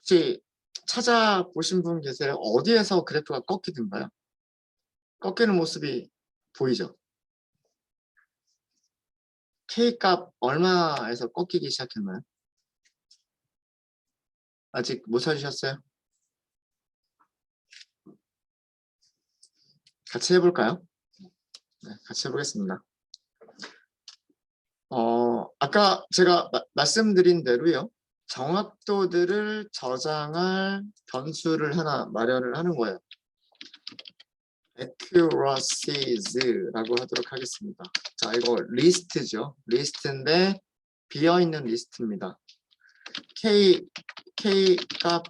혹시 찾아보신 분 계세요? 어디에서 그래프가 꺾이던가요? 꺾이는 모습이 보이죠? K값 얼마에서 꺾이기 시작했나요? 아직 못 찾으셨어요? 같이 해볼까요? 네, 같이 해보겠습니다. 아까 제가 말씀드린 대로요. 정확도들을 저장할 변수를 하나 마련을 하는 거예요. accuracies라고 하도록 하겠습니다. 자, 이거 리스트죠. 리스트인데 비어있는 리스트입니다. K 값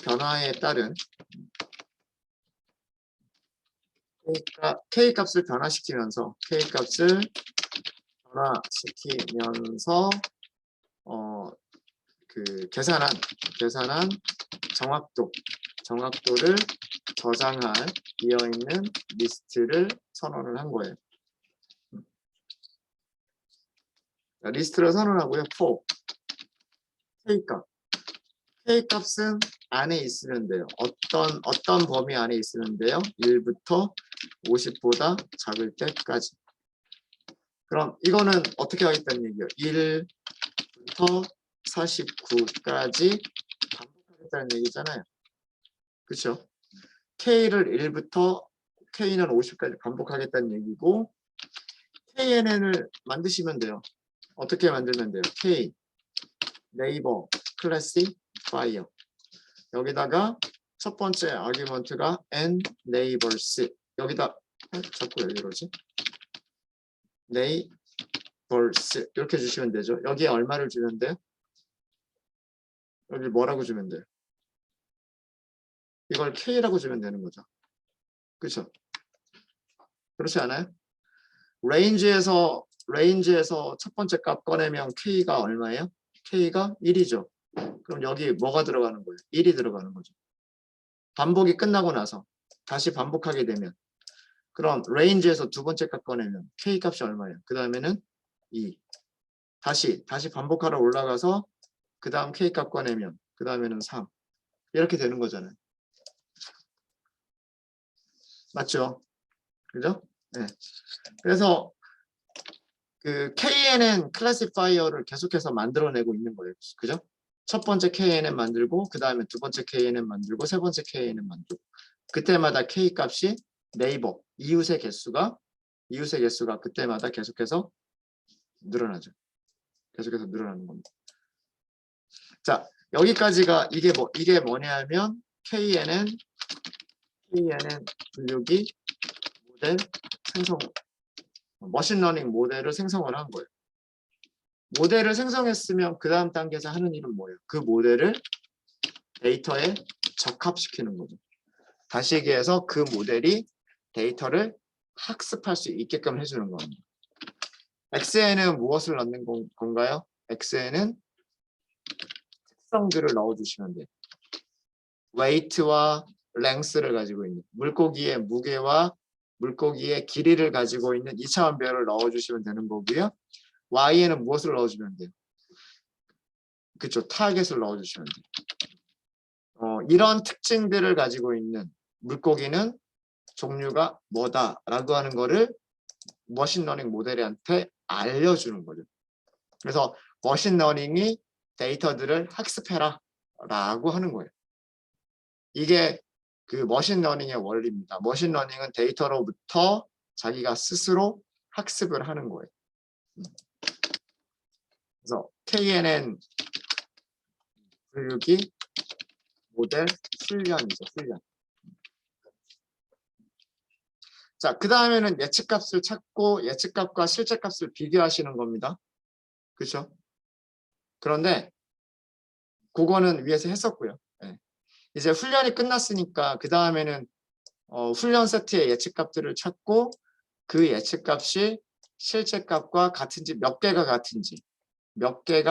변화에 따른 K 값을 변화시키면서 그 계산한 정확도를 저장할 비어있는 리스트를 선언을 한 거예요. 자, 리스트를 선언하고요. for K 값은 안에 있으면 돼요. 어떤 범위 안에 있으면 돼요? 1부터 50보다 작을 때까지. 그럼 이거는 어떻게 하겠다는 얘기예요? 1부터 49까지 반복하겠다는 얘기잖아요. 그렇죠? K는 50까지 반복하겠다는 얘기고, KNN을 만드시면 돼요. 어떻게 만들면 돼요? K 네이버 클래시파이어, 여기다가 첫 번째 아규먼트가 n neighbors, 여기다 자꾸 왜 이러지? neighbors 이렇게 주시면 되죠. 여기에 얼마를 주면 돼요? 여기 뭐라고 주면 돼요? 이걸 K라고 주면 되는 거죠. 그렇죠? 그렇지 않아요? 레인지에서 첫 번째 값 꺼내면 K가 얼마예요? K가 1이죠. 그럼 여기 뭐가 들어가는 거예요? 1이 들어가는 거죠. 반복이 끝나고 나서 다시 반복하게 되면, 그럼 레인지에서 두 번째 값 꺼내면 K 값이 얼마예요? 그 다음에는 2. 다시 반복하러 올라가서 그 다음 K 값 꺼내면 그 다음에는 3. 이렇게 되는 거잖아요. 맞죠? 그죠? 네. 그래서 그 KNN 클래시파이어를 계속해서 만들어내고 있는 거예요. 그죠? 첫 번째 KNN 만들고, 그 다음에 두 번째 KNN 만들고, 세 번째 KNN 만들고, 그때마다 K 값이 네이버, 이웃의 개수가 그때마다 계속해서 늘어나죠. 계속해서 늘어나는 겁니다. 자, 여기까지가 이게 뭐냐면 KNN 분류기 모델 생성, 머신러닝 모델을 생성을 한 거예요. 모델을 생성했으면 그 다음 단계에서 하는 일은 뭐예요? 그 모델을 데이터에 적합시키는 거죠. 다시 얘기해서 그 모델이 데이터를 학습할 수 있게끔 해주는 겁니다. x에는 무엇을 넣는 건가요? x에는 특성들을 넣어주시면 돼요. weight와 length를 가지고 있는, 물고기의 무게와 물고기의 길이를 가지고 있는 2차원별을 넣어주시면 되는 거고요. y에는 무엇을 넣어주면 돼요? 그쵸, 타겟을 넣어주시면 돼요. 이런 특징들을 가지고 있는 물고기는 종류가 뭐다라고 하는 거를 머신러닝 모델한테 알려주는 거죠. 그래서 머신러닝이 데이터들을 학습해라 라고 하는 거예요. 이게 그 머신러닝의 원리입니다. 머신러닝은 데이터로부터 자기가 스스로 학습을 하는 거예요. 그래서 KNN 분류기 모델 훈련이죠. 훈련. 자, 그 다음에는 예측값을 찾고 예측값과 실제값을 비교하시는 겁니다. 그렇죠? 그런데 그거는 위에서 했었고요. 네. 이제 훈련이 끝났으니까 그 다음에는 훈련 세트의 예측값들을 찾고 그 예측값이 실제값과 같은지 몇 개가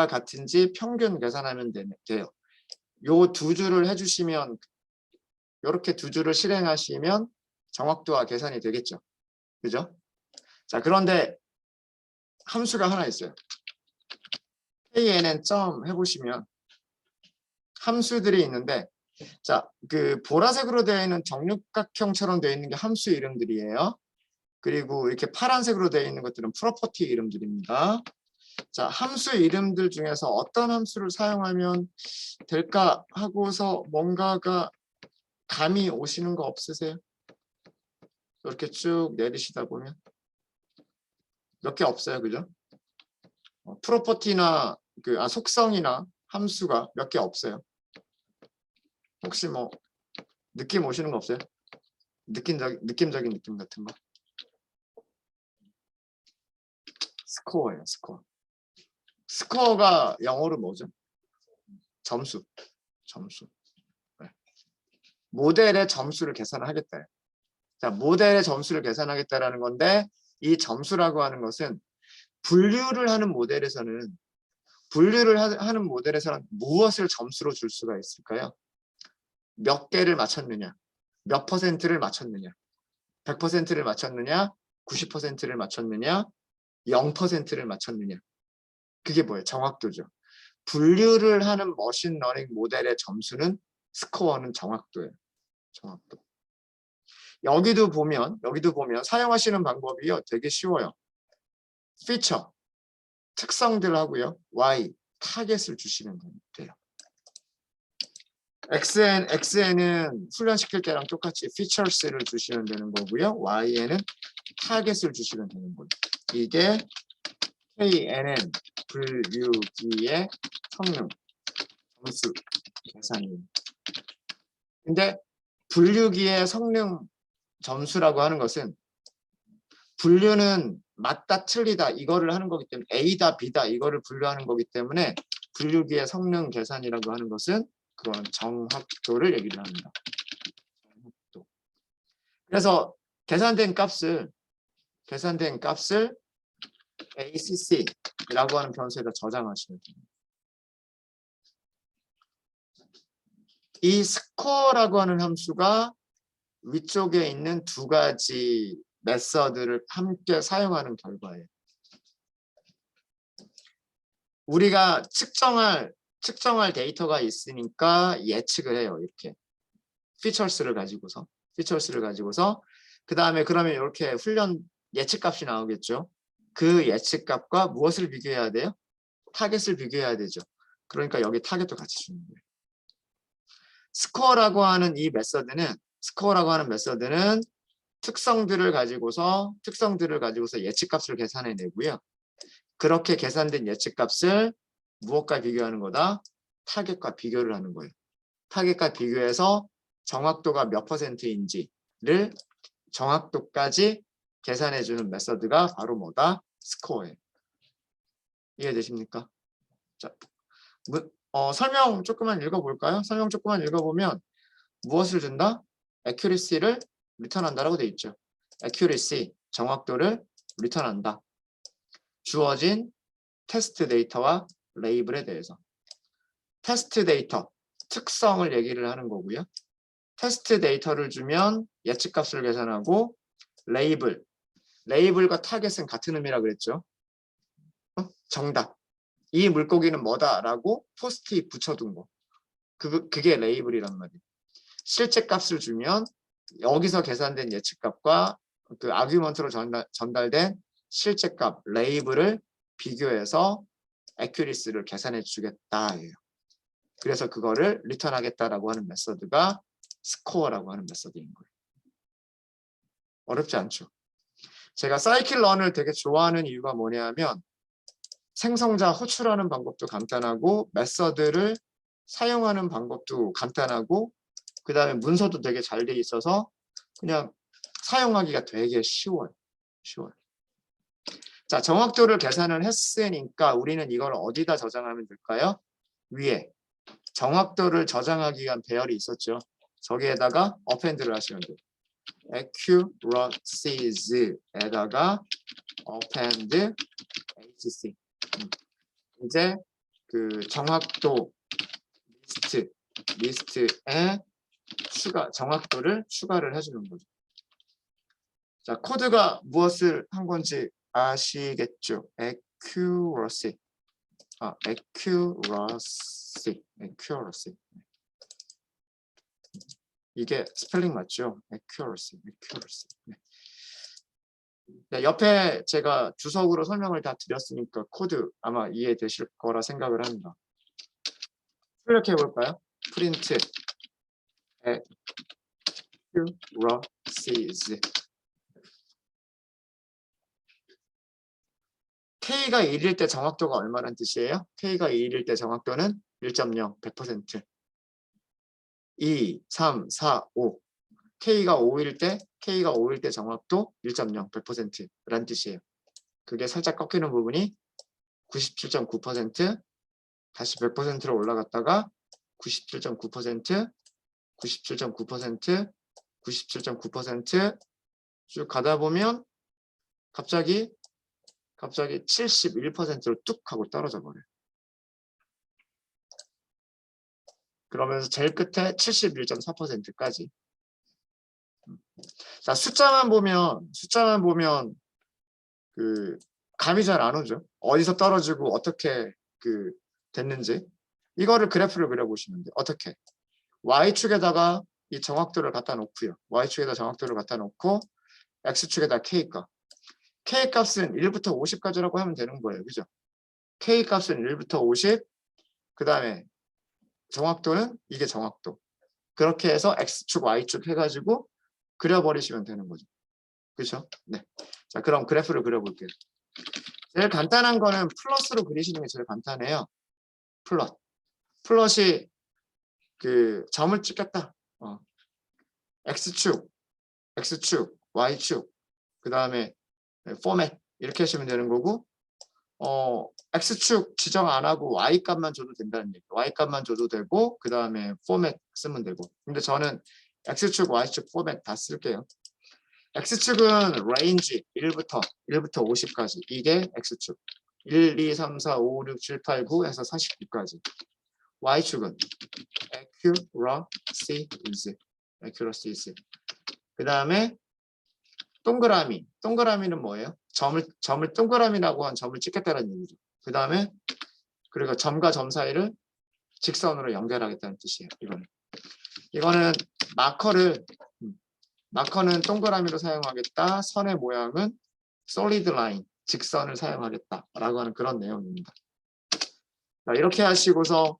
같은지 평균 계산하면 돼요. 요 두 줄을 해주시면, 이렇게 두 줄을 실행하시면 정확도와 계산이 되겠죠. 그죠? 자, 그런데 함수가 하나 있어요. knn 점 해보시면 함수들이 있는데, 자, 그 보라색으로 되어 있는 정육각형처럼 되어 있는 게 함수 이름들이에요. 그리고 이렇게 파란색으로 되어 있는 것들은 프로퍼티 이름들입니다. 자, 함수 이름들 중에서 어떤 함수를 사용하면 될까 하고서 뭔가가 감이 오시는 거 없으세요? 이렇게 쭉 내리시다 보면 몇 개 없어요, 그죠? 프로퍼티나 속성이나 함수가 몇 개 없어요. 혹시 뭐 느낌 오시는 거 없어요? 느낌적인 느낌 같은 거? 스코어예요, 스코어. 스코어가 영어로 뭐죠? 점수. 네. 모델의 점수를 계산하겠다. 자, 모델의 점수를 계산하겠다라는 건데, 이 점수라고 하는 것은 분류를 하는 모델에서는 무엇을 점수로 줄 수가 있을까요? 몇 개를 맞췄느냐, 몇 퍼센트를 맞췄느냐, 100%를 맞췄느냐, 90%를 맞췄느냐, 0%를 맞췄느냐. 그게 뭐예요? 정확도죠. 분류를 하는 머신러닝 모델의 점수는 스코어는 정확도예요. 정확도. 여기도 보면 사용하시는 방법이요. 되게 쉬워요. 피처, 특성들하고요. Y, 타겟을 주시면 돼요. xn은 훈련시킬 때랑 똑같이 features를 주시면 되는 거고요. y에는 타겟을 주시면 되는 거예요. 이게 knn 분류기의 성능 점수 계산이에요. 근데 분류기의 성능 점수라고 하는 것은 분류는 맞다 틀리다 이거를 하는 거기 때문에 A다 B다 이거를 분류하는 거기 때문에 분류기의 성능 계산이라고 하는 것은 그건 정확도를 얘기를 합니다. 정확도. 그래서 계산된 값을 ACC라고 하는 변수에다 저장하시면 됩니다. 이 스코어라고 하는 함수가 위쪽에 있는 두 가지 메서드를 함께 사용하는 결과예요. 우리가 측정할 데이터가 있으니까 예측을 해요. 이렇게 피처스를 가지고서 그 다음에 그러면 이렇게 훈련 예측값이 나오겠죠. 그 예측값과 무엇을 비교해야 돼요? 타겟을 비교해야 되죠. 그러니까 여기 타겟도 같이 주는 거예요. 스코어라고 하는 메서드는 특성들을 가지고서 예측값을 계산해 내고요. 그렇게 계산된 예측값을 무엇과 비교하는 거다? 타겟과 비교를 하는 거예요. 타겟과 비교해서 정확도가 몇 %인지를 정확도까지 계산해 주는 메서드가 바로 뭐다? 스코어예요. 이해되십니까? 자, 설명 조금만 읽어볼까요? 설명 조금만 읽어보면 무엇을 준다? accuracy를 리턴한다라고 되어 있죠. accuracy, 정확도를 리턴한다. 주어진 테스트 데이터와 레이블에 대해서. 테스트 데이터, 특성을 얘기를 하는 거고요. 테스트 데이터를 주면 예측값을 계산하고 레이블과 타겟은 같은 의미라 그랬죠. 정답. 이 물고기는 뭐다라고 포스트잇 붙여둔 거. 그게 레이블이란 말이에요. 실제 값을 주면 여기서 계산된 예측값과 그 아규먼트로 전달된 실제 값, 레이블을 비교해서 액큐리스를 계산해 주겠다예요. 그래서 그거를 리턴하겠다라고 하는 메서드가 스코어라고 하는 메서드인 거예요. 어렵지 않죠? 제가 사이클런을 되게 좋아하는 이유가 뭐냐면 생성자 호출하는 방법도 간단하고 메서드를 사용하는 방법도 간단하고 그 다음에 문서도 되게 잘 돼 있어서 그냥 사용하기가 되게 쉬워요. 자, 정확도를 계산을 했으니까 우리는 이걸 어디다 저장하면 될까요? 위에 정확도를 저장하기 위한 배열이 있었죠. 저기에다가 append를 하시면 돼요. accuracies에다가 append HC. 이제 그 정확도 리스트에 정확도를 추가를 해주는 거죠. 자, 코드가 무엇을 한 건지 아시겠죠? accuracy. accuracy. 이게 스펠링 맞죠? accuracy. 네, 옆에 제가 주석으로 설명을 다 드렸으니까 코드 아마 이해되실 거라 생각을 합니다. 출력해 볼까요? print accuracies. K가 1일 때 정확도가 얼마란 뜻이에요? K가 1일 때 정확도는 1.0, 100%. 2, 3, 4, 5. K가 5일 때 정확도 1.0, 100%란 뜻이에요. 그게 살짝 꺾이는 부분이 97.9%, 다시 100%로 올라갔다가 97.9%, 97.9%, 97.9% 쭉 가다 보면 갑자기 71%로 뚝 하고 떨어져 버려요. 그러면서 제일 끝에 71.4%까지. 자, 숫자만 보면 그 감이 잘 안 오죠. 어디서 떨어지고 어떻게 그 됐는지. 이거를 그래프를 그려보시면 돼요. 어떻게? Y축에다가 이 정확도를 갖다 놓고요. Y축에다 정확도를 갖다 놓고 X축에다 K값. K값은 1부터 50까지라고 하면 되는 거예요. 그죠? K값은 1부터 50, 그 다음에 정확도는 이게 정확도. 그렇게 해서 X축, Y축 해가지고 그려버리시면 되는 거죠. 그렇죠? 네. 자, 그럼 그래프를 그려볼게요. 제일 간단한 거는 플러스로 그리시는 게 제일 간단해요. 플롯이 그 점을 찍겠다. X축, Y축, 그 다음에 포맷 이렇게 하시면 되는 거고, X축 지정 안 하고 Y값만 줘도 된다는 얘기예요. Y값만 줘도 되고, 그 다음에 포맷 쓰면 되고. 근데 저는 X축, Y축, 포맷 다 쓸게요. X축은 range 1부터 50까지. 이게 X축. 1, 2, 3, 4, 5, 6, 7, 8, 9에서 49까지. Y축은 accuracies. 그 다음에 동그라미는 뭐예요? 점을 동그라미라고 한 점을 찍겠다는 얘기죠. 그 다음에 그리고 점과 점 사이를 직선으로 연결하겠다는 뜻이에요. 이거는 마커는 동그라미로 사용하겠다. 선의 모양은 solid line, 직선을 사용하겠다라고 하는 그런 내용입니다. 자, 이렇게 하시고서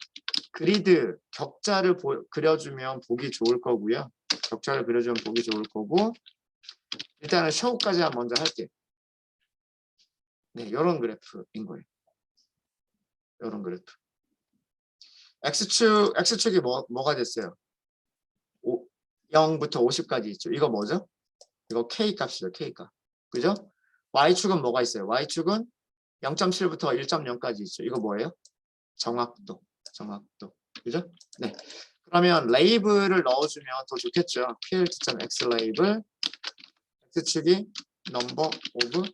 그리드, 격자를 그려주면 보기 좋을 거고요. 격자를 그려주면 보기 좋을 거고, 일단은 쇼까지 먼저 할게요. 네, 이런 그래프인 거예요. 이런 그래프. X축이 뭐가 됐어요? 0부터 50까지 있죠. 이거 뭐죠? 이거 K값이죠. K값. 그죠? Y축은 뭐가 있어요? Y축은 0.7부터 1.0까지 있죠. 이거 뭐예요? 정확도. 그죠? 네. 그러면 레이블을 넣어주면 더 좋겠죠. field.x 레이블. X축이 number of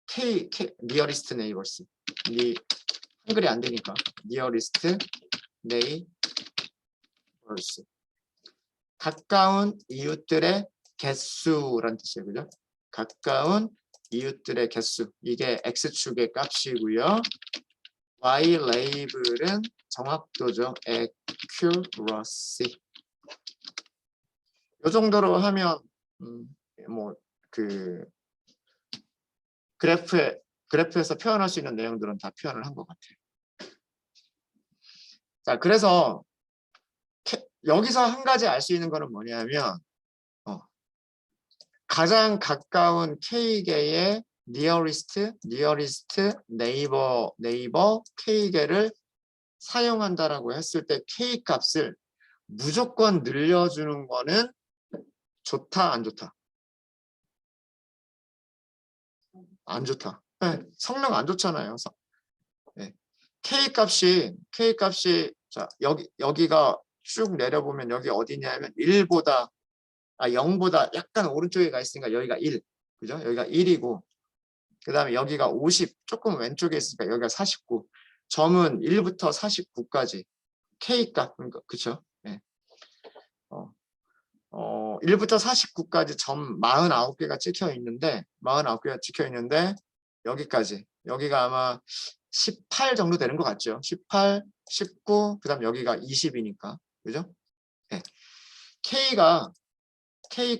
K nearest neighbors. 한글이 안 되니까 nearest neighbors. 가까운 이웃들의 개수란 뜻이에요. 그죠? 가까운 이웃들의 개수. 이게 X축의 값이고요. Y 레이블은 정확도죠. accuracy. 이 정도로 하면 그래프에서 표현할 수 있는 내용들은 다 표현을 한 것 같아요. 자, 그래서 여기서 한 가지 알 수 있는 거는 뭐냐면 가장 가까운 K개의 nearest neighbor K개를 사용한다라고 했을 때 K값을 무조건 늘려주는 거는 좋다, 안 좋다? 안 좋다. 네, 성능 안 좋잖아요. 네. K값이 자, 여기가 쭉 내려보면 여기 어디냐면 0보다 약간 오른쪽에 가 있으니까 여기가 1. 그죠? 여기가 1이고 그 다음에 여기가 50, 조금 왼쪽에 있으니까 여기가 49. 점은 1부터 49까지 K값, 그쵸? 네. 1부터 49까지 점 49개가 찍혀 있는데 여기까지 여기가 아마 18 정도 되는 것 같죠. 18, 19, 그 다음 여기가 20이니까. 그죠? 네. K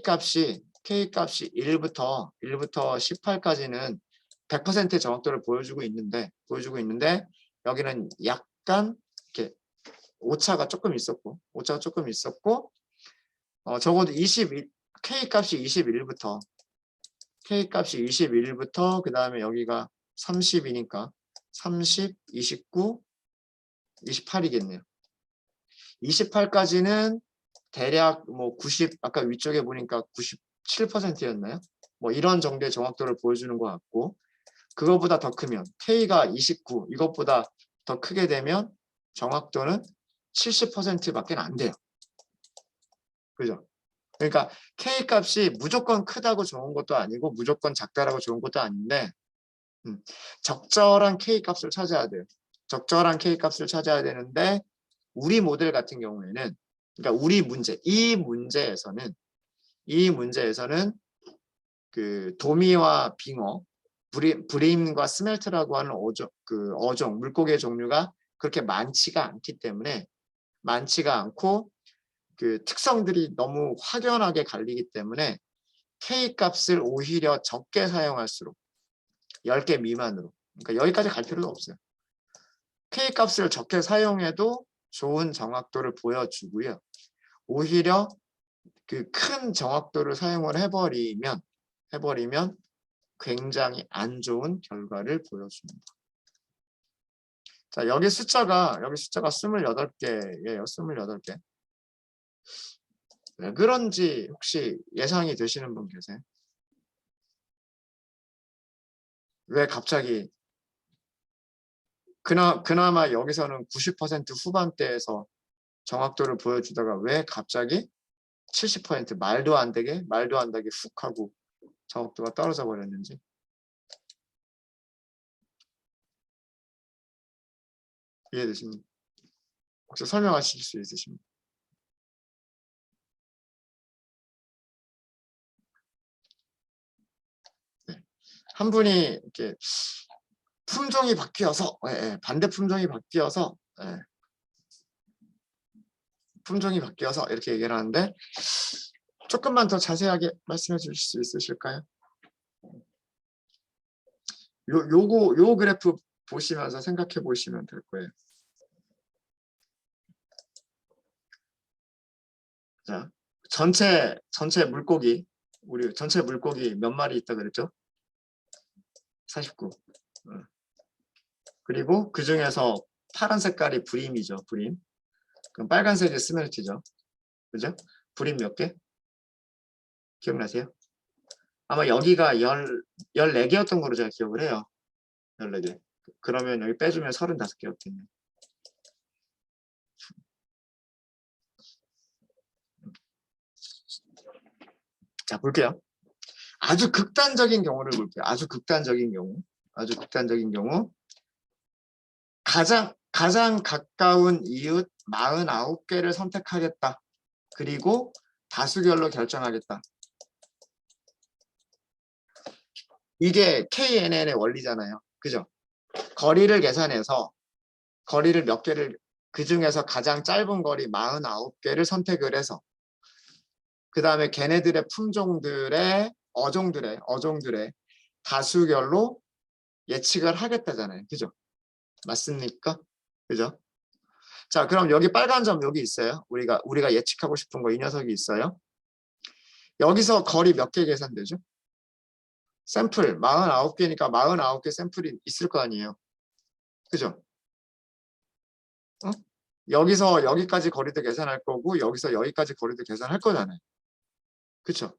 값이 1부터 18까지는 100%의 정확도를 보여주고 있는데 여기는 약간 이렇게 오차가 조금 있었고 적어도 K 값이 21부터 그 다음에 여기가 30이니까 30, 29, 28이겠네요. 28까지는 대략 뭐 90, 아까 위쪽에 보니까 97%였나요? 뭐 이런 정도의 정확도를 보여주는 것 같고, 그거보다 더 크면 K가 29, 이것보다 더 크게 되면 정확도는 70%밖에 안 돼요. 그죠? 그러니까 K 값이 무조건 크다고 좋은 것도 아니고 무조건 작다라고 좋은 것도 아닌데 적절한 K 값을 찾아야 돼요. 적절한 K 값을 찾아야 되는데 우리 모델 같은 경우에는, 그러니까 이 문제에서는 그 도미와 빙어, 브림과 스멜트라고 하는 어종, 물고기의 종류가 그렇게 많지가 않고 그 특성들이 너무 확연하게 갈리기 때문에 K 값을 오히려 적게 사용할수록 10개 미만으로, 그러니까 여기까지 갈 필요도 없어요. K 값을 적게 사용해도 좋은 정확도를 보여주고요. 오히려 그 큰 정확도를 사용을 해버리면 굉장히 안 좋은 결과를 보여줍니다. 자, 여기 숫자가 28개예요. 28개. 왜 그런지 혹시 예상이 되시는 분 계세요? 왜 갑자기 그나마 여기서는 90% 후반대에서 정확도를 보여주다가 왜 갑자기 70% 말도 안 되게 훅 하고 정확도가 떨어져 버렸는지. 이해되십니까? 혹시 설명하실 수 있으십니까? 네. 한 분이 이렇게 품종이 바뀌어서 반대 품종이 바뀌어서 이렇게 얘기를 하는데 조금만 더 자세하게 말씀해 주실 수 있으실까요? 요 그래프 보시면서 생각해 보시면 될 거예요. 자, 전체 물고기, 우리 전체 물고기 몇 마리 있다 그랬죠? 49. 그리고 그 중에서 파란 색깔이 브림이죠. 브림. 그럼 빨간색이 스멜트죠. 그죠? 브림 몇 개? 기억나세요? 아마 여기가 14개였던 거로 제가 기억을 해요. 14개. 그러면 여기 빼주면 35개였겠네요. 자, 볼게요. 아주 극단적인 경우를 볼게요. 아주 극단적인 경우. 가장 가까운 이웃 49개를 선택하겠다. 그리고 다수결로 결정하겠다. 이게 KNN의 원리잖아요. 그죠? 거리를 계산해서 거리를 몇 개를, 그 중에서 가장 짧은 거리 49개를 선택을 해서 그 다음에 걔네들의 품종들의 어종들의 다수결로 예측을 하겠다잖아요. 그죠? 맞습니까? 그죠? 자, 그럼 여기 빨간 점 여기 있어요. 우리가 예측하고 싶은 거 이 녀석이 있어요. 여기서 거리 몇 개 계산되죠? 샘플 49개니까 49개 샘플이 있을 거 아니에요. 그죠? 어? 여기서 여기까지 거리도 계산할 거고 여기서 여기까지 거리도 계산할 거잖아요. 그쵸?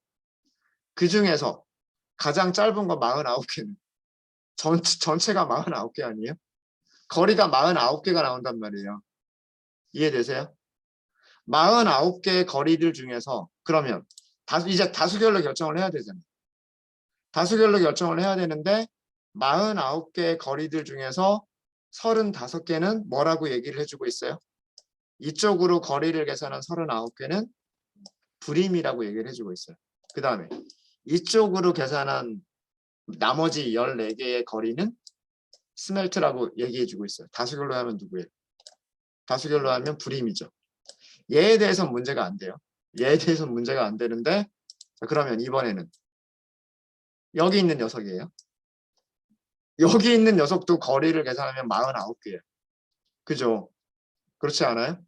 그 중에서 가장 짧은 거 49개는 전체가 49개 아니에요? 거리가 49개가 나온단 말이에요. 이해되세요? 49개의 거리들 중에서 그러면 이제 다수결로 결정을 해야 되잖아요. 다수결로 결정을 해야 되는데 49개의 거리들 중에서 35개는 뭐라고 얘기를 해주고 있어요? 이쪽으로 거리를 계산한 39개는 불임이라고 얘기를 해주고 있어요. 그 다음에 이쪽으로 계산한 나머지 14개의 거리는 스멜트라고 얘기해주고 있어요. 다수결로 하면 누구예요? 다수결로 하면 불임이죠. 얘에 대해서는 문제가 안 돼요. 얘에 대해서는 문제가 안 되는데, 자, 그러면 이번에는 여기 있는 녀석이에요. 여기 있는 녀석도 거리를 계산하면 49개예요. 그죠? 그렇지 않아요?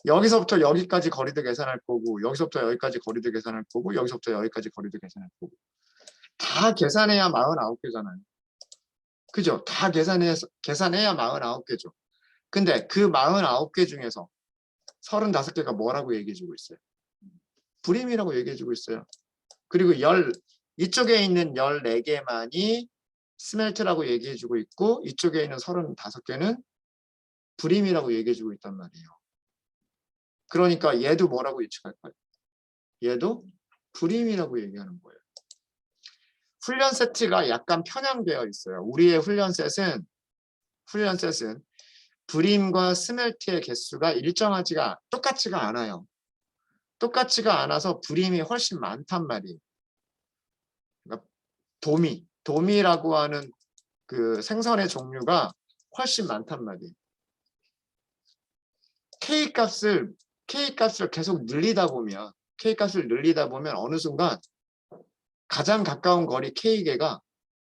여기서부터 여기까지 거리도 계산할 거고, 여기서부터 여기까지 거리도 계산할 거고, 여기서부터 여기까지 거리도 계산할 거고. 다 계산해야 49개잖아요. 그죠? 다 계산해야 49개죠. 근데 그 49개 중에서 35개가 뭐라고 얘기해주고 있어요? 불임이라고 얘기해주고 있어요. 그리고 이쪽에 있는 14개만이 스멜트라고 얘기해주고 있고, 이쪽에 있는 35개는 불임이라고 얘기해주고 있단 말이에요. 그러니까 얘도 뭐라고 예측할까요? 얘도 불임이라고 얘기하는 거예요. 훈련 세트가 약간 편향되어 있어요. 우리의 훈련 셋은 불임과 스멜트의 개수가 똑같지가 않아요. 똑같지가 않아서 불임이 훨씬 많단 말이에요. 그러니까 도미라고 하는 그 생선의 종류가 훨씬 많단 말이에요. K값을 계속 늘리다 보면 어느 순간 가장 가까운 거리 K개가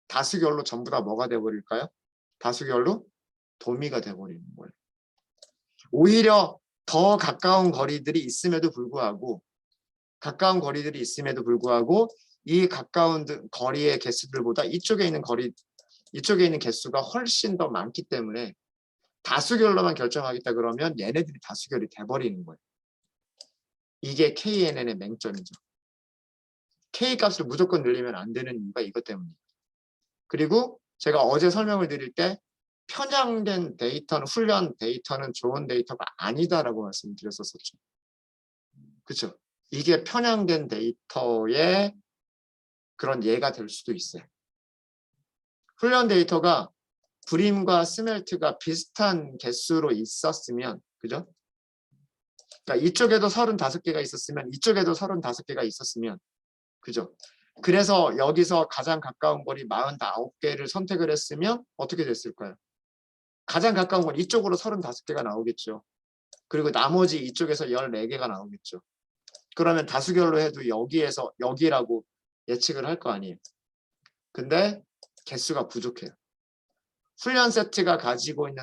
다수결로 전부 다 뭐가 돼버릴까요? 다수결로 도미가 돼버리는 거예요. 오히려 더 가까운 거리들이 있음에도 불구하고 이 가까운 거리의 개수들보다 이쪽에 있는 개수가 훨씬 더 많기 때문에 다수결로만 결정하겠다 그러면 얘네들이 다수결이 돼버리는 거예요. 이게 KNN의 맹점이죠. K값을 무조건 늘리면 안 되는 이유가 이것 때문이에요. 그리고 제가 어제 설명을 드릴 때 편향된 데이터는 훈련 데이터는 좋은 데이터가 아니다라고 말씀드렸었죠. 그렇죠? 이게 편향된 데이터의 그런 예가 될 수도 있어요. 훈련 데이터가 불임과 스멜트가 비슷한 개수로 있었으면, 그죠? 그러니까 이쪽에도 35개가 있었으면, 이쪽에도 35개가 있었으면, 그죠? 그래서 여기서 가장 가까운 거리 49개를 선택을 했으면 어떻게 됐을까요? 가장 가까운 건 이쪽으로 35개가 나오겠죠. 그리고 나머지 이쪽에서 14개가 나오겠죠. 그러면 다수결로 해도 여기라고 예측을 할 거 아니에요. 근데 개수가 부족해요. 훈련 세트가 가지고 있는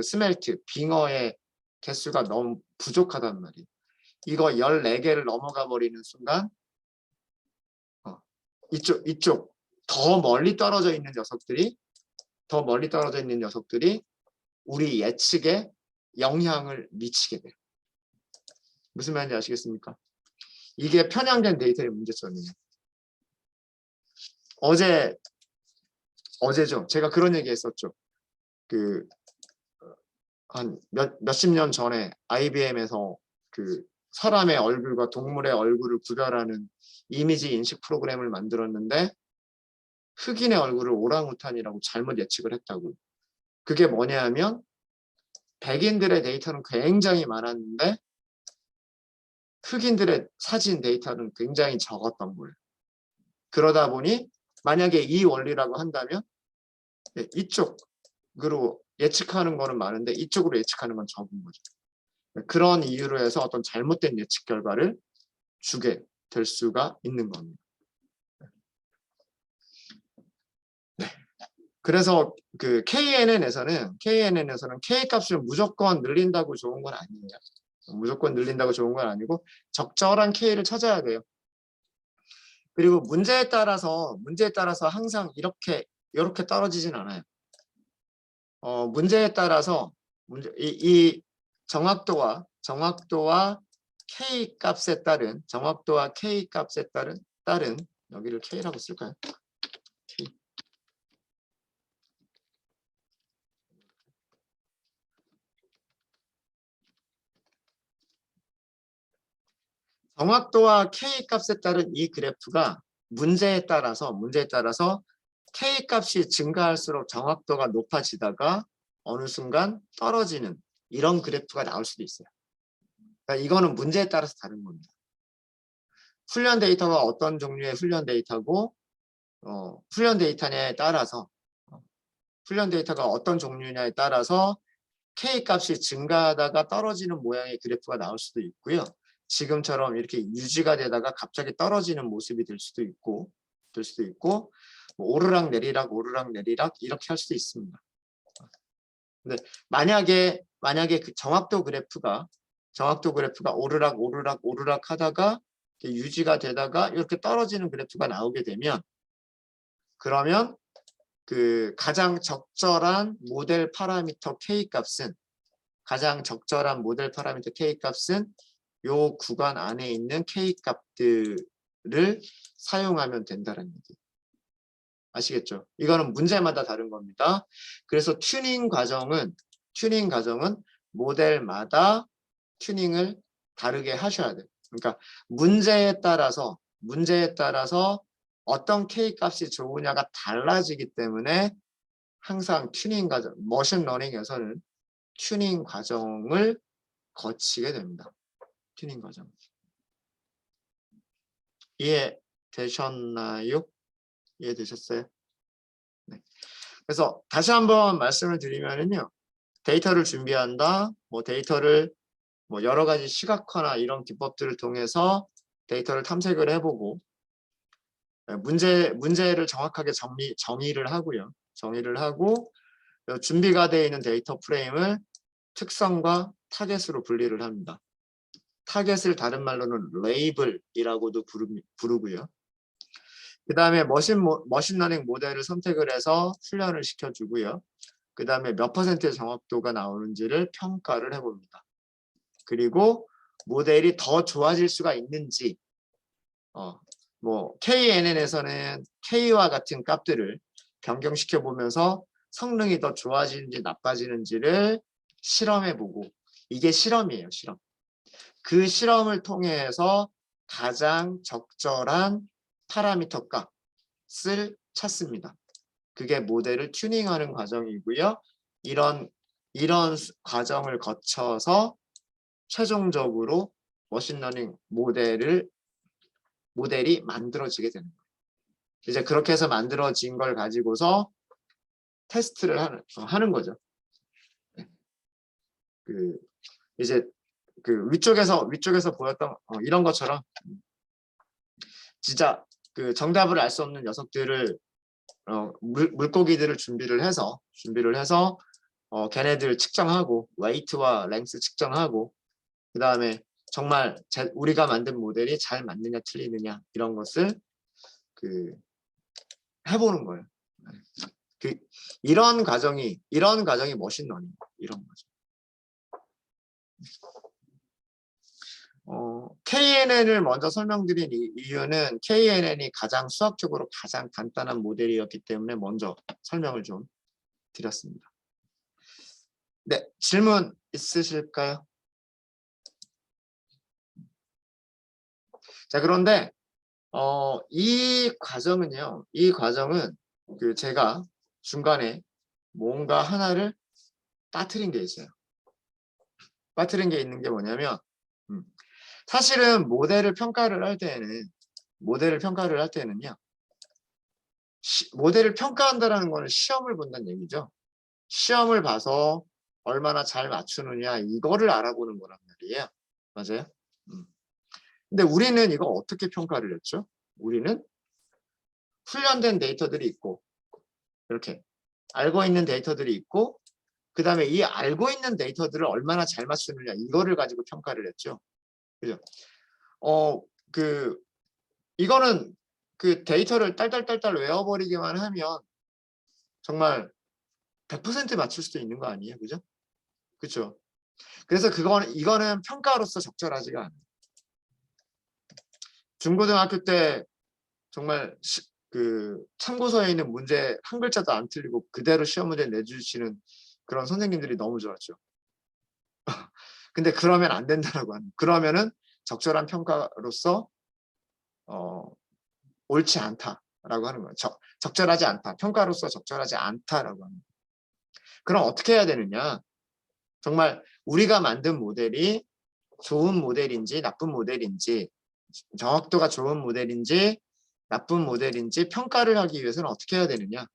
스멜트, 빙어의 개수가 너무 부족하단 말이에요. 이거 14개를 넘어가 버리는 순간 이쪽 더 멀리 떨어져 있는 녀석들이 우리 예측에 영향을 미치게 돼요. 무슨 말인지 아시겠습니까? 이게 편향된 데이터의 문제점이에요. 어제죠. 제가 그런 얘기 했었죠. 한 몇십 년 전에 IBM에서 사람의 얼굴과 동물의 얼굴을 구별하는 이미지 인식 프로그램을 만들었는데 흑인의 얼굴을 오랑우탄이라고 잘못 예측을 했다고요. 그게 뭐냐 하면 백인들의 데이터는 굉장히 많았는데 흑인들의 사진 데이터는 굉장히 적었던 거예요. 그러다 보니 만약에 이 원리라고 한다면 이쪽으로 예측하는 거는 많은데 이쪽으로 예측하는 건 적은 거죠. 그런 이유로 해서 어떤 잘못된 예측 결과를 주게 될 수가 있는 겁니다. 네. 그래서 KNN에서는 K값을 무조건 늘린다고 좋은 건 아니에요. 무조건 늘린다고 좋은 건 아니고 적절한 K를 찾아야 돼요. 그리고 문제에 따라서 항상 이렇게 떨어지진 않아요. 문제에 따라서 이 정확도와 K 값에 따른 여기를 K라고 쓸까요? K. 정확도와 K 값에 따른 이 그래프가 문제에 따라서 K 값이 증가할수록 정확도가 높아지다가 어느 순간 떨어지는 이런 그래프가 나올 수도 있어요. 그러니까 이거는 문제에 따라서 다른 겁니다. 훈련 데이터가 어떤 종류의 훈련 데이터고 훈련 데이터냐에 따라서 훈련 데이터가 어떤 종류냐에 따라서 K 값이 증가하다가 떨어지는 모양의 그래프가 나올 수도 있고요. 지금처럼 이렇게 유지가 되다가 갑자기 떨어지는 모습이 될 수도 있고 뭐 오르락 내리락 이렇게 할 수도 있습니다. 근데 만약에 그 정확도 그래프가 오르락 하다가 유지가 되다가 이렇게 떨어지는 그래프가 나오게 되면, 그러면 그 가장 적절한 모델 파라미터 K 값은 요 구간 안에 있는 K 값들을 사용하면 된다는 얘기. 아시겠죠? 이거는 문제마다 다른 겁니다. 그래서 튜닝 과정은 모델마다 튜닝을 다르게 하셔야 돼요. 그러니까 문제에 따라서 어떤 K 값이 좋으냐가 달라지기 때문에 항상 튜닝 과정, 머신러닝에서는 튜닝 과정을 거치게 됩니다. 튜닝 과정. 이해되셨나요? 이해되셨어요? 네. 그래서 다시 한번 말씀을 드리면요. 데이터를 준비한다. 뭐 데이터를 뭐 여러 가지 시각화나 이런 기법들을 통해서 데이터를 탐색을 해보고 문제를 정확하게 정의를 하고요. 정의를 하고 준비가 되어 있는 데이터 프레임을 특성과 타겟으로 분리를 합니다. 타겟을 다른 말로는 레이블이라고도 부르고요. 그 다음에 머신러닝 모델을 선택을 해서 훈련을 시켜주고요. 그 다음에 몇 퍼센트의 정확도가 나오는지를 평가를 해봅니다. 그리고 모델이 더 좋아질 수가 있는지, 뭐 KNN에서는 K와 같은 값들을 변경시켜 보면서 성능이 더 좋아지는지 나빠지는지를 실험해보고, 이게 실험이에요, 실험. 그 실험을 통해서 가장 적절한 파라미터 값을 찾습니다. 그게 모델을 튜닝하는 과정이고요. 이런 과정을 거쳐서 최종적으로 머신러닝 모델이 만들어지게 되는 거예요. 이제 그렇게 해서 만들어진 걸 가지고서 테스트를 하는 거죠. 이제 그 위쪽에서 보였던 이런 것처럼 진짜 그 정답을 알 수 없는 녀석들을 물고기들을 준비를 해서 걔네들 측정하고 웨이트와 랭스 측정하고, 그 다음에 정말 우리가 만든 모델이 잘 맞느냐 틀리느냐 이런 것을 해보는 거예요. 이런 과정이 머신러닝 이런 거죠. KNN을 먼저 설명드린 이유는 KNN이 수학적으로 가장 간단한 모델이었기 때문에 먼저 설명을 좀 드렸습니다. 네, 질문 있으실까요? 자, 그런데 이 과정은 제가 중간에 뭔가 하나를 빠뜨린 게 있어요. 빠뜨린 게 있는 게 뭐냐면, 사실은 모델을 평가를 할 때는요, 모델을 평가한다는 거는 시험을 본다는 얘기죠. 시험을 봐서 얼마나 잘 맞추느냐 이거를 알아보는 거란 말이에요. 맞아요? 근데 우리는 이거 어떻게 평가를 했죠? 우리는 훈련된 데이터들이 있고, 이렇게 알고 있는 데이터들이 있고, 그 다음에 이 알고 있는 데이터들을 얼마나 잘 맞추느냐 이거를 가지고 평가를 했죠. 그죠? 이거는 그 데이터를 딸딸딸딸 외워버리기만 하면 정말 100% 맞출 수도 있는 거 아니에요? 그죠? 그렇죠? 그래서 이거는 평가로서 적절하지가 않아요. 중고등학교 때 정말 참고서에 있는 문제 한 글자도 안 틀리고 그대로 시험 문제 내주시는 그런 선생님들이 너무 좋았죠. 근데 그러면 안 된다라고 하는. 그러면은 적절한 평가로서 옳지 않다라고 하는 거예요. 적절하지 않다. 평가로서 적절하지 않다라고 하는 거예요. 그럼 어떻게 해야 되느냐? 정말 우리가 만든 모델이 좋은 모델인지 나쁜 모델인지, 정확도가 좋은 모델인지 나쁜 모델인지 평가를 하기 위해서는 어떻게 해야 되느냐?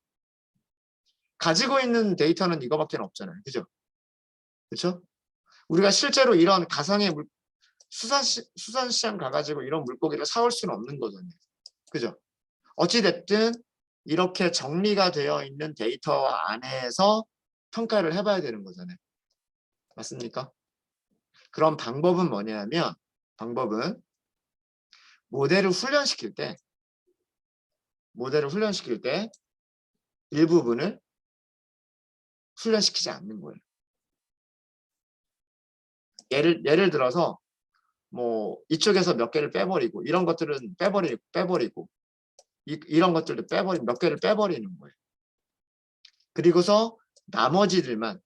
가지고 있는 데이터는 이거밖에 없잖아요. 그죠? 그렇죠? 우리가 실제로 이런 가상의 수산시장 가가지고 이런 물고기를 사올 수는 없는 거잖아요. 그죠? 어찌됐든 이렇게 정리가 되어 있는 데이터 안에서 평가를 해봐야 되는 거잖아요. 맞습니까? 그럼 방법은 뭐냐면 방법은 모델을 훈련시킬 때 일부분을 훈련시키지 않는 거예요. 예를 들어서 뭐 이쪽에서 몇 개를 빼버리고 이런 것들은 빼버리고 이런 것들도 몇 개를 빼버리는 거예요. 그리고서 나머지들만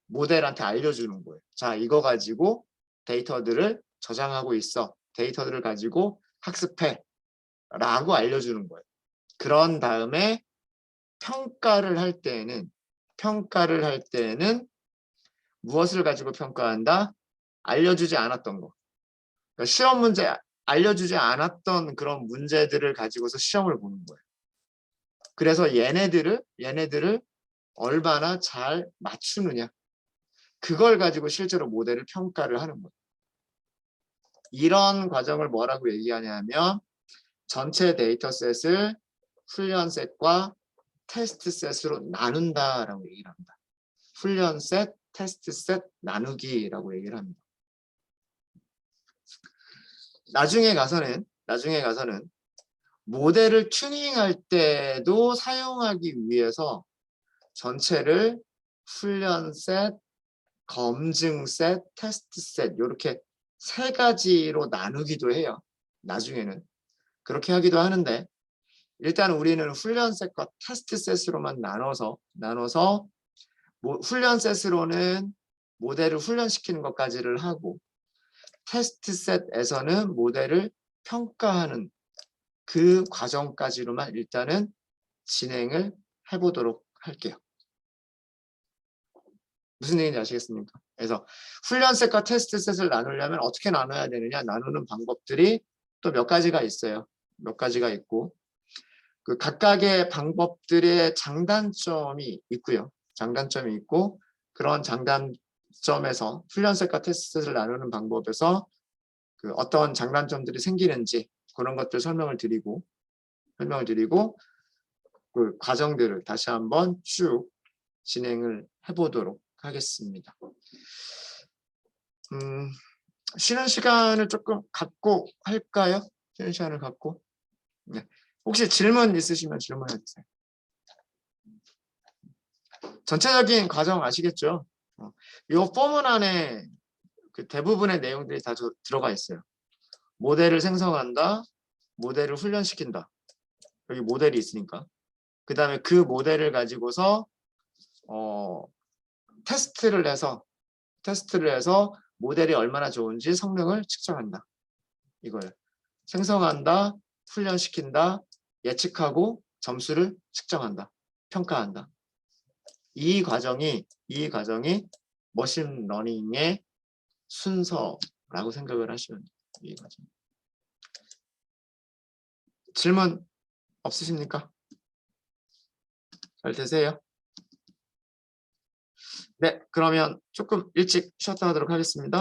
모델한테 알려주는 거예요. 자, 이거 가지고 데이터들을 저장하고 있어. 데이터들을 가지고 학습해. 라고 알려주는 거예요. 그런 다음에 평가를 할 때에는 무엇을 가지고 평가한다? 알려주지 않았던 거. 그러니까 시험 문제 알려주지 않았던 그런 문제들을 가지고서 시험을 보는 거예요. 그래서 얘네들을 얼마나 잘 맞추느냐. 그걸 가지고 실제로 모델을 평가를 하는 거예요. 이런 과정을 뭐라고 얘기하냐면 전체 데이터셋을 훈련셋과 테스트셋으로 나눈다라고 얘기를 합니다. 훈련셋, 테스트셋 나누기라고 얘기를 합니다. 나중에 가서는 모델을 튜닝할 때도 사용하기 위해서 전체를 훈련셋, 검증셋, 테스트셋 이렇게 세 가지로 나누기도 해요. 나중에는 그렇게 하기도 하는데 일단 우리는 훈련셋과 테스트셋으로만 나눠서 훈련셋으로는 모델을 훈련시키는 것까지를 하고 테스트셋에서는 모델을 평가하는 그 과정까지로만 일단은 진행을 해보도록 할게요. 무슨 얘기인지 아시겠습니까? 그래서 훈련셋과 테스트셋을 나누려면 어떻게 나눠야 되느냐? 나누는 방법들이 또 몇 가지가 있어요. 몇 가지가 있고 그 각각의 방법들의 장단점이 있고요. 장단점이 있고 그런 장단점에서 훈련셋과 테스트셋을 나누는 방법에서 그 어떤 장단점들이 생기는지 그런 것들 설명을 드리고 그 과정들을 다시 한번 쭉 진행을 해보도록 하겠습니다. 쉬는 시간을 조금 갖고 할까요? 쉬는 시간을 갖고. 네. 혹시 질문 있으시면 질문해 주세요. 전체적인 과정 아시겠죠? 이 포문 안에 그 대부분의 내용들이 다 들어가 있어요. 모델을 생성한다, 모델을 훈련시킨다. 여기 모델이 있으니까. 그 다음에 그 모델을 가지고서 테스트를 해서 모델이 얼마나 좋은지 성능을 측정한다. 이거예요. 생성한다, 훈련시킨다, 예측하고 점수를 측정한다. 평가한다. 이 과정이 머신러닝의 순서라고 생각을 하시면 돼요. 이 과정. 질문 없으십니까? 잘 되세요? 네, 그러면 조금 일찍 셔터 하도록 하겠습니다.